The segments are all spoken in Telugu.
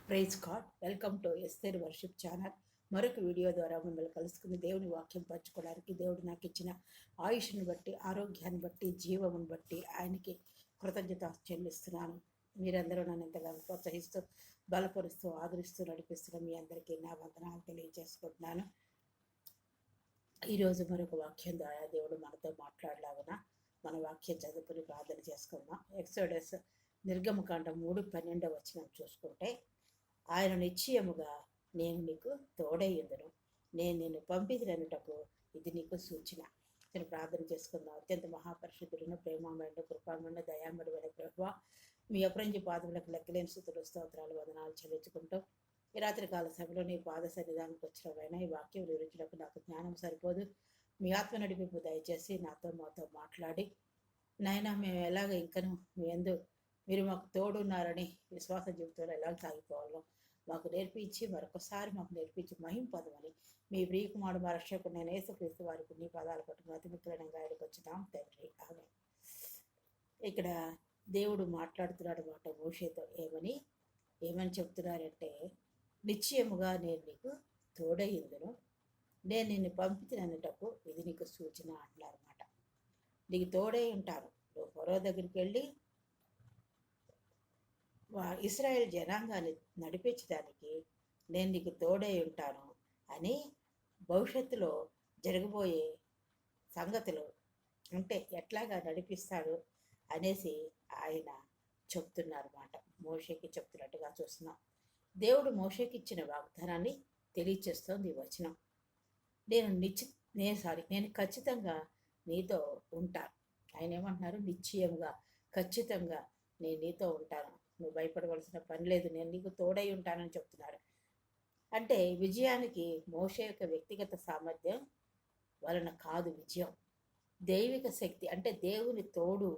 Praise God. Welcome to Esther worship channel. మరొక వీడియో ద్వారా మిమ్మల్ని కలుసుకుని దేవుని వాక్యం పంచుకోవడానికి దేవుడు నాకు ఇచ్చిన ఆయుష్ను బట్టి, ఆరోగ్యాన్ని బట్టి, జీవమును బట్టి ఆయనకి కృతజ్ఞత చెల్లిస్తున్నాను. మీరందరూ నన్ను ఎంతగానో ప్రోత్సహిస్తూ, బలపరుస్తూ, ఆదరిస్తూ నడిపిస్తున్న మీ అందరికీ నా వందనాలు తెలియజేసుకుంటున్నాను. ఈరోజు మరొక వాక్యం ద్వారా దేవుడు మనతో మాట్లాడలాగున మన వాక్యం చదువుకుని ప్రార్థన చేసుకుందాం. ఎక్సోడస్ నిర్గమకాండం 3:12 చూసుకుంటే, ఆయన నిశ్చయముగా నేను నీకు తోడయ్యుందును, నేను నిన్ను పంపిదిరనుటకు ఇది నీకు సూచన. నేను ప్రార్థన చేసుకుందాం. అత్యంత మహాపరిశుద్ధులను, ప్రేమమైన, కృపామైన, దయామయుడైన ప్రభువా, మీ అపరంజి పాదములకు లెక్కలేని స్థుతులు, స్తోత్రాలు, వందనాలు చెల్లించుకుంటూ ఈ రాత్రికాల సభలో నీ పాద సన్నిధానికి వచ్చినవైనా ఈ వాక్యం వివరించడానికి నాకు జ్ఞానం సరిపోదు. మీ ఆత్మ నడిపింపు దయచేసి నాతో మాతో మాట్లాడి, నాయన మేము ఎలాగ ఇంకను మీ యందు మీరు మాకు తోడున్నారని విశ్వాస జీవితంలో ఎలా సాగిపోవాలో మాకు నేర్పించి, మరొకసారి మాకు నేర్పించి మహింపదమని మీ ప్రియకుమారుడు మా రక్షకుడు నేను యేసుక్రీస్తు వారికి నీ పదాలు పట్టుకుని అతి మిత్రులంగా ఆయనకు వచ్చినాం తండ్రి. ఆమె ఇక్కడ దేవుడు మాట్లాడుతున్నాడు మాట మోషేతో. ఏమని చెప్తున్నారంటే, నిశ్చయముగా నేను నీకు తోడయ్యుందును, నేను నిన్ను పంపినటకు ఇది నీకు సూచన అంటున్నారన్నమాట. నీకు తోడై ఉంటాను. నువ్వు ఫరో దగ్గరికి వెళ్ళి ఇశ్రాయేల్ జనాంగాన్ని నడిపించడానికి నేను నీకు తోడై ఉంటాను అని భవిష్యత్తులో జరగబోయే సంగతులు అంటే ఎట్లాగా నడిపిస్తాడు అనేసి ఆయన చెప్తున్నారన్నమాట. మోషేకి చెప్తున్నట్టుగా చూస్తున్నాం. దేవుడు మోషేకి ఇచ్చిన వాగ్దానాన్ని తెలియచేస్తోంది ఈ వచనం. నేను ఖచ్చితంగా నీతో ఉంటాను. ఆయన ఏమంటున్నారు? నిశ్చయముగా, ఖచ్చితంగా నేను నీతో ఉంటాను, నువ్వు భయపడవలసిన పని లేదు, నేను నీకు తోడై ఉంటానని చెప్తున్నాడు. అంటే విజయానికి మోషే యొక్క వ్యక్తిగత సామర్థ్యం వలన కాదు విజయం. దైవిక శక్తి అంటే దేవుని తోడు,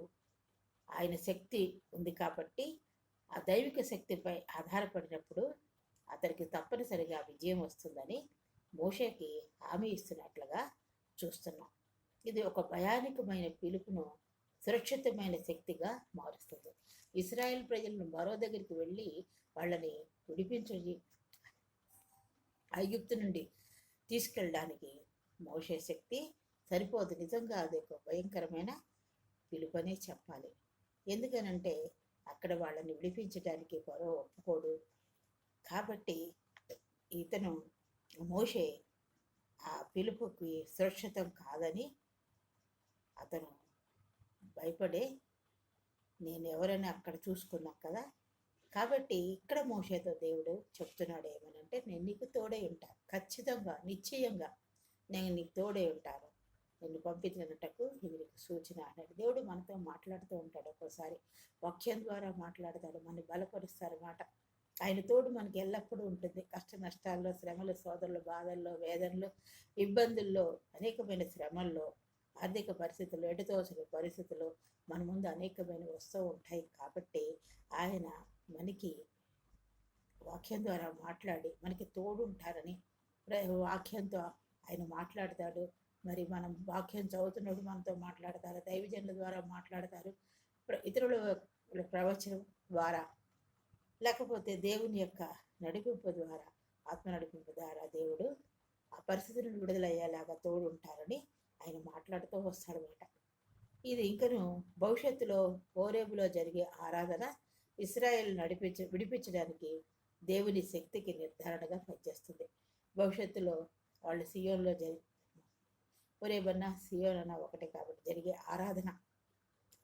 ఆయన శక్తి ఉంది కాబట్టి ఆ దైవిక శక్తిపై ఆధారపడినప్పుడు అతనికి తప్పనిసరిగా విజయం వస్తుందని మోషేకి హామీ ఇస్తున్నట్లుగా చూస్తున్నాం. ఇది ఒక భయానకమైన పిలుపును సురక్షితమైన శక్తిగా మారుస్తుంది. ఇశ్రాయేల్ ప్రజలను మరో దగ్గరికి వెళ్ళి వాళ్ళని విడిపించి ఐగుప్తు నుండి తీసుకెళ్ళడానికి మోషే శక్తి సరిపోదు. నిజంగా అది ఒక భయంకరమైన పిలుపనే చెప్పాలి. ఎందుకనంటే అక్కడ వాళ్ళని విడిపించడానికి ఫరో ఒప్పుకోడు. కాబట్టి ఇతను మోషే ఆ పిలుపుకి సురక్షితం కాదని అతను భయపడే, నేను ఎవరైనా అక్కడ చూసుకున్నాం కదా. కాబట్టి ఇక్కడ మోషేతో దేవుడు చెప్తున్నాడు ఏమనంటే, నేను నీకు తోడై ఉంటాను, ఖచ్చితంగా నిశ్చయంగా నేను నీకు తోడై ఉంటాను, నిన్ను పంపించినట్టుకు ఇది నీకు సూచన అన్నాడు. దేవుడు మనతో మాట్లాడుతూ ఉంటాడు. ఒక్కోసారి వాక్యం ద్వారా మాట్లాడతాడు, మనని బలపరుస్తారన్నమాట. ఆయన తోడు మనకి ఎల్లప్పుడూ ఉంటుంది. కష్ట నష్టాల్లో, శ్రమలు, సోదరులు, బాధల్లో, వేదనలు, ఇబ్బందుల్లో, అనేకమైన శ్రమల్లో, ఆర్థిక పరిస్థితులు, ఎటుతోసిన పరిస్థితులు మన ముందు అనేకమైన వస్తూ ఉంటాయి. కాబట్టి ఆయన మనకి వాక్యం ద్వారా మాట్లాడి మనకి తోడు ఉంటారని వాక్యంతో ఆయన మాట్లాడతాడు. మరి మనం వాక్యం చదువుతున్నప్పుడు మనతో మాట్లాడతారు, దైవజనుల ద్వారా మాట్లాడతారు, ఇతరుల ప్రవచనం ద్వారా, లేకపోతే దేవుని యొక్క నడిపింపు ద్వారా, ఆత్మ నడిపింపు ద్వారా దేవుడు ఆ పరిస్థితులను విడుదలయ్యేలాగా తోడు ఉంటారని ఆయన మాట్లాడుతూ వస్తాడనమాట. ఇది ఇంకను భవిష్యత్తులో హోరేబులో జరిగే ఆరాధన ఇశ్రాయేల్ విడిపించడానికి దేవుని శక్తికి నిర్ధారణగా పనిచేస్తుంది. భవిష్యత్తులో వాళ్ళు సియోన్లో హోరేబన్నా సియోన్ అన్న ఒకటే కాబట్టి జరిగే ఆరాధన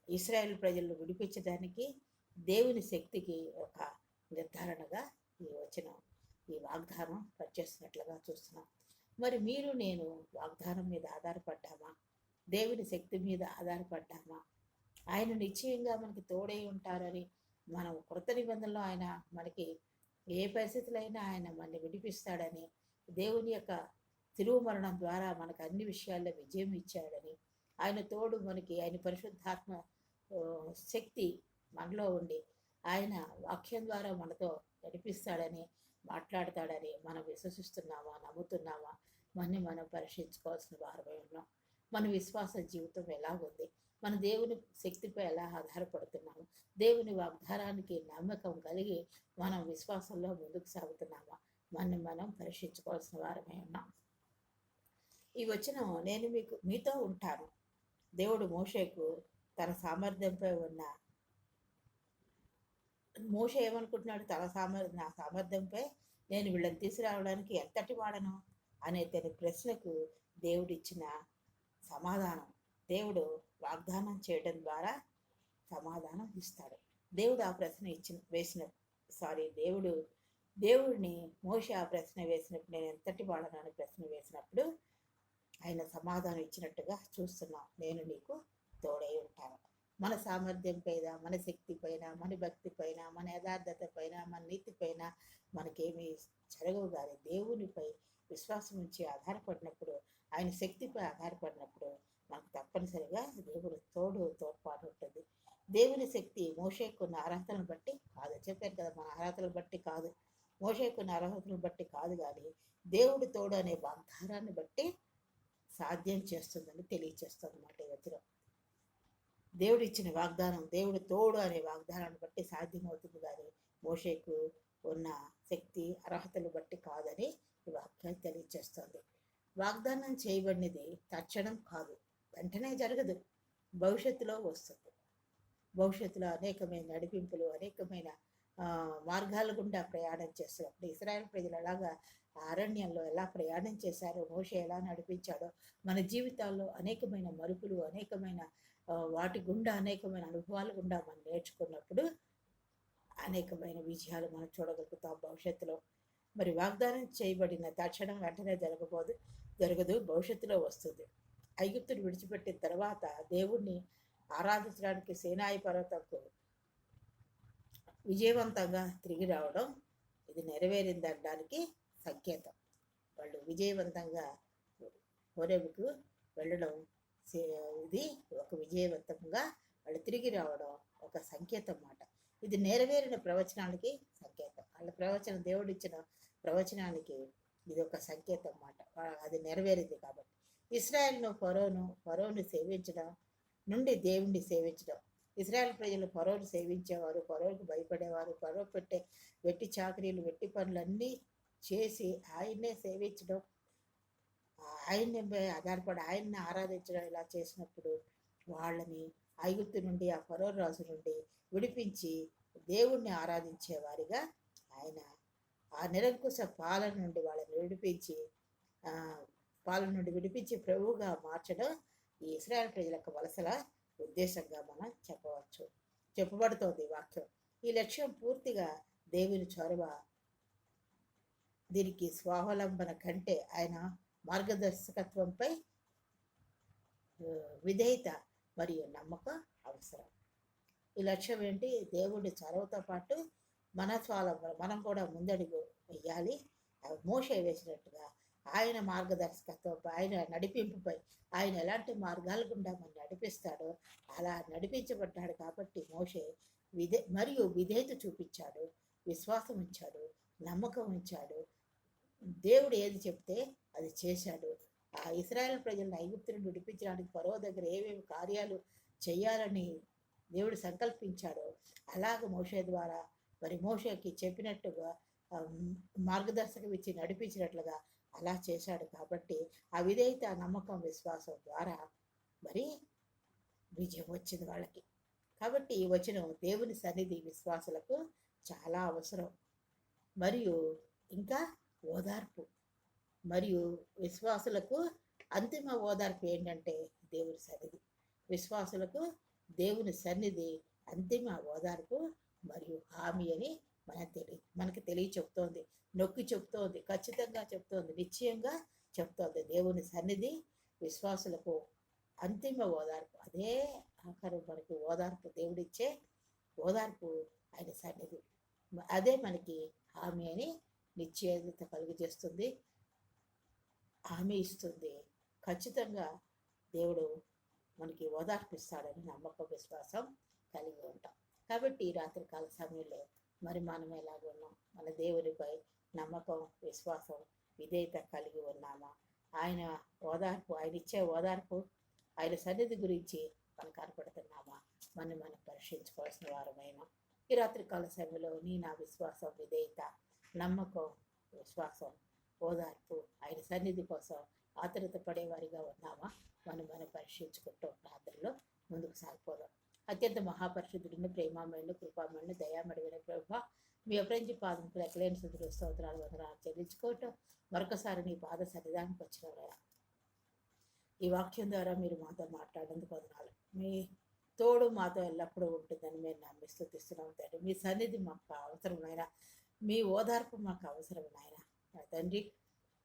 ఇశ్రాయేల్ ప్రజలను విడిపించడానికి దేవుని శక్తికి ఒక నిర్ధారణగా ఈ వచనం, ఈ వాగ్దానం పనిచేస్తున్నట్లుగా చూస్తున్నాం. మరి మీరు నేను వాగ్దానం మీద ఆధారపడ్డామా? దేవుని శక్తి మీద ఆధారపడ్డామా? ఆయన నిశ్చయంగా మనకి తోడై ఉంటారని, మనం కృత నిబంధనలో ఆయన మనకి ఏ పరిస్థితులైనా ఆయన మనని విడిపిస్తాడని, దేవుని యొక్క తిరుగు మరణం ద్వారా మనకు అన్ని విషయాల్లో విజయం ఇచ్చాడని, ఆయన తోడు మనకి, ఆయన పరిశుద్ధాత్మ శక్తి మనలో ఉండి ఆయన వాక్యం ద్వారా మనతో నడిపిస్తాడని, మాట్లాడతాడని మనం విశ్వసిస్తున్నామా, నమ్ముతున్నామా? మనం పరీక్షించుకోవాల్సిన వారమై ఉన్నాం. మన విశ్వాస జీవితం ఎలాగుంది? మన దేవుని శక్తిపై ఎలా ఆధారపడుతున్నాము, దేవుని వాగ్దానానికి నమ్మకం కలిగి మనం విశ్వాసంలో ముందుకు సాగుతున్నామా, మనం పరీక్షించుకోవాల్సిన వారమే ఉన్నాం. ఈ వచనం నేను మీతో ఉంటాను. దేవుడు మోషేకు తన సామర్థ్యంపై ఉన్న మోషే ఏమనుకుంటున్నాడు, నా సామర్థ్యంపై నేను వీళ్ళని తీసుకురావడానికి ఎంతటి వాడను అనే తన ప్రశ్నకు దేవుడిచ్చిన సమాధానం, దేవుడు వాగ్దానం చేయడం ద్వారా సమాధానం ఇస్తాడు. దేవుడు ఆ ప్రశ్న దేవుడిని మోషే ఆ ప్రశ్న వేసినప్పుడు, నేను ఎంతటి వాడను అనే ప్రశ్న వేసినప్పుడు ఆయన సమాధానం ఇచ్చినట్టుగా చూస్తున్నాం. నేను నీకు తోడై ఉంటాను. మన సామర్థ్యం పైన, మన శక్తి పైన, మన భక్తి పైన, మన యథార్థత పైన, మన నీతి పైన మనకేమీ జరగవు. కానీ దేవునిపై విశ్వాసం ఉంచి ఆధారపడినప్పుడు, ఆయన శక్తిపై ఆధారపడినప్పుడు మనకు తప్పనిసరిగా దేవుడు తోడ్పాటు ఉంటుంది. దేవుని శక్తి మోషేకున్న అర్హతలను బట్టి కాదు, చెప్పారు కదా, మన అర్హతలను బట్టి కాదు, మోషేకున్న అర్హతలను బట్టి కాదు, కానీ దేవుడు తోడు అనే వాగ్దానాన్ని బట్టి సాధ్యం చేస్తుందని తెలియచేస్తుంది అన్నమాట. ఈ వచనం దేవుడు ఇచ్చిన వాగ్దానం, దేవుడు తోడు అనే వాగ్దానాన్ని బట్టి సాధ్యమవుతుంది, కానీ మోషేకు ఉన్న శక్తి అర్హతలు బట్టి కాదని ఈ వాక్యం తెలియచేస్తుంది. వాగ్దానం చేయబడినది తక్షణం కాదు, వెంటనే జరగదు, భవిష్యత్తులో వస్తుంది. భవిష్యత్తులో అనేకమైన నడిపింపులు, అనేకమైన మార్గాల గుండా ప్రయాణం చేస్తున్నప్పుడు ఇశ్రాయేలు ప్రజలు అలాగా అరణ్యంలో ఎలా ప్రయాణం చేశారో, మోషే ఎలా నడిపించాడో, మన జీవితాల్లో అనేకమైన మలుపులు, అనేకమైన వాటి గుండా, అనేకమైన అనుభవాల గుండా మనం నేర్చుకున్నప్పుడు అనేకమైన విజయాలు మనం చూడగలుగుతాం భవిష్యత్తులో. మరి వాగ్దానం చేయబడిన తక్షణం వెంటనే జరగదు, భవిష్యత్తులో వస్తుంది. ఐగుప్తును విడిచిపెట్టిన తర్వాత దేవుణ్ణి ఆరాధించడానికి సీనాయి పర్వతంకు విజయవంతంగా తిరిగి రావడం ఇది నెరవేరిందనడానికి సంకేతం. వాళ్ళు విజయవంతంగా హోరేబుకు వెళ్ళడం ఇది ఒక విజయవంతంగా వాళ్ళు తిరిగి రావడం ఒక సంకేతం మాట. ఇది నెరవేరిన ప్రవచనానికి సంకేతం. వాళ్ళ దేవుడిచ్చిన ప్రవచనానికి ఇది ఒక సంకేతం మాట. అది నెరవేరింది కాబట్టి ఇశ్రాయేలును ఫరోను సేవించడం నుండి దేవుణ్ణి సేవించడం. ఇశ్రాయేల్ ప్రజలు ఫరోను సేవించేవారు, ఫరోకు భయపడేవారు, ఫరో పెట్టే వెట్టి చాకరీలు, వెట్టి పనులన్నీ చేసి ఆయన్నే సేవించడం, ఆయన్నే ఆధారపడి ఆయన్ని ఆరాధించడం ఇలా చేసినప్పుడు వాళ్ళని ఐగుప్తు నుండి, ఆ ఫరో రాజు నుండి విడిపించి దేవుణ్ణి ఆరాధించేవారిగా ఆయన ఆ నిరంకుశ పాలన నుండి వాళ్ళని విడిపించి ప్రభువుగా మార్చడం ఈ ఇశ్రాయేల్ ప్రజల యొక్క వలసల ఉద్దేశంగా మనం చెప్పబడుతోంది వాక్యం. ఈ లక్ష్యం పూర్తిగా దేవుని చొరవ, దీనికి స్వావలంబన కంటే ఆయన మార్గదర్శకత్వంపై విధేయత మరియు నమ్మకం అవసరం. ఈ లక్ష్యం ఏంటి? దేవుడి చొరవతో పాటు మన స్వావలంబన, మనం కూడా ముందడుగు వెయ్యాలి. మోషే వేసినట్టుగా ఆయన మార్గదర్శకత్వంపై, ఆయన నడిపింపుపై, ఆయన ఎలాంటి మార్గాల గుండా మనం నడిపిస్తాడో అలా నడిపించబడ్డాడు. కాబట్టి మోషే విధేయత చూపించాడు, విశ్వాసం ఉంచాడు, నమ్మకం ఉంచాడు. దేవుడు ఏది చెప్తే అది చేశాడు. ఆ ఇశ్రాయేల్ ప్రజలను ఐగుప్తును విడిపించడానికి ఫరో దగ్గర ఏమేమి కార్యాలు చేయాలని దేవుడు సంకల్పించాడో అలాగ మోషే ద్వారా మరి మోషేకి చెప్పినట్టుగా మార్గదర్శకం ఇచ్చి నడిపించినట్లుగా అలా చేశాడు. కాబట్టి ఆ విధేయత, నమ్మకం, విశ్వాసం ద్వారా మరి విజయం వచ్చింది వాళ్ళకి. కాబట్టి ఈ వచనం దేవుని సన్నిధి విశ్వాసులకు చాలా అవసరం. మరియు ఇంకా ఓదార్పు, మరియు విశ్వాసులకు అంతిమ ఓదార్పు ఏంటంటే దేవుని సన్నిధి. విశ్వాసులకు దేవుని సన్నిధి అంతిమ ఓదార్పు మరియు హామీ అని మనకి చెప్తోంది, నొక్కి చెప్తోంది, ఖచ్చితంగా చెప్తోంది, నిశ్చయంగా చెప్తోంది. దేవుని సన్నిధి విశ్వాసులకు అంతిమ ఓదార్పు. అదే ఆఖరు మనకి ఓదార్పు, దేవుడిచ్చే ఓదార్పు ఆయన సన్నిధి. అదే మనకి హామీ అని నిశ్చయత కలుగజేస్తుంది, హామీ ఇస్తుంది. ఖచ్చితంగా దేవుడు మనకి ఓదార్పు ఇస్తాడని నమ్మకం, విశ్వాసం కలిగి ఉంటాం. కాబట్టి ఈ రాత్రికాల సమయంలో మరి మనం ఎలాగ ఉన్నాం? మన దేవునిపై నమ్మకం, విశ్వాసం, విధేయత కలిగి ఉన్నామా? ఆయన ఓదార్పు, ఆయన ఇచ్చే ఓదార్పు, ఆయన సన్నిధి గురించి మనకు కనపడుతున్నామా? మనం పరీక్షించుకోవాల్సిన వారమైన ఈ రాత్రికాల సమయంలో నా విశ్వాసం, విధేయత, నమ్మకం, విశ్వాసం, ఓదార్పు, ఆయన సన్నిధి కోసం ఆతృత పడేవారిగా ఉన్నామా? మనం పరీక్షించుకుంటూ ప్రార్థనలో ముందుకు సాగిపోదాం. అత్యంత మహాపరిశుద్ధుడిని, ప్రేమామయుని, కృపామయుని, దయామడిన ప్రభా, మీ అప్రంజి పాదంకు లెక్కలేని స్థుతులు, స్తోత్రాలు, వందనాలు చెల్లించుకోవటం మరొకసారి నీ పాద సన్నిధానికి వచ్చిన ఈ వాక్యం ద్వారా మీరు మాతో మాట్లాడేందుకు వందనాలు. మీ తోడు మాతో ఎల్లప్పుడూ ఉంటుందని మేము నమ్మి స్తుతిస్తున్నాం తండ్రి. మీ సన్నిధి మాకు అవసరమైన, మీ ఓదార్పు మాకు అవసరమైన తండ్రి.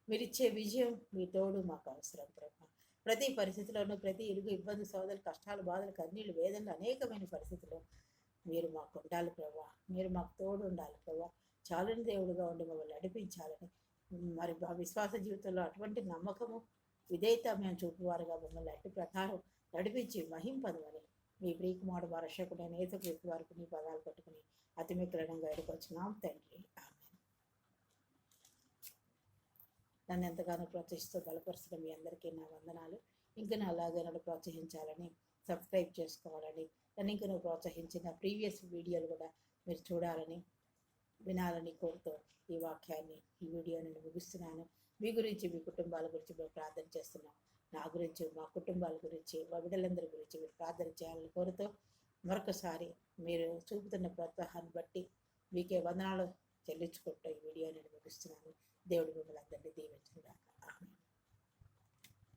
మీరిచ్చే విజయం, మీ తోడు మాకు అవసరం ప్రభా. ప్రతి పరిస్థితిలోనూ, ప్రతి ఇరుగు ఇబ్బంది, సోదరులు, కష్టాలు, బాధలు, కన్నీళ్ళు, వేదనలు, అనేకమైన పరిస్థితుల్లో మీరు మాకు ఉండాలి ప్రభా. మీరు మాకు తోడు ఉండాలి ప్రభా. చాలని దేవుడుగా ఉండి మమ్మల్ని నడిపించాలని, మరి మా విశ్వాస జీవితంలో అటువంటి నమ్మకము, విధేయత మేము చూపువారుగా మమ్మల్ని అట్టి ప్రకారం నడిపించి మహింపదమని మీ ప్రియకుమారుడు మా రక్షకుడైన యేసుక్రీస్తు వారికి నీ పదాలు పట్టుకుని అతి మిత్రులంగా ఎడుకొచ్చినాం తండ్రి. నన్ను ఎంతగానో ప్రోత్సహిస్తూ బలపరుస్తున్న మీ అందరికీ నా వందనాలు. ఇంకా నా అలాగే నన్ను ప్రోత్సహించాలని, సబ్స్క్రైబ్ చేసుకోవాలని, నన్ను ఇంకా నువ్వు ప్రోత్సహించిన ప్రీవియస్ వీడియోలు కూడా మీరు చూడాలని, వినాలని కోరుతూ ఈ వాక్యాన్ని, ఈ వీడియోని నేను ముగిస్తున్నాను. మీ గురించి, మీ కుటుంబాల గురించి మేము ప్రార్థన చేస్తున్నాం. నా గురించి, మా కుటుంబాల గురించి, మా బిడ్డలందరి గురించి మీరు ప్రార్థన చేయాలని కోరుతూ మరొకసారి మీరు చూపుతున్న ప్రోత్సాహాన్ని బట్టి మీకే వందనాలు చెల్లించుకుంటూ ఈ వీడియో నేను ముగిస్తున్నాను. దేవుడు మిమ్మల్ని అందరినీ దీవించుగాక. ఆమేన్.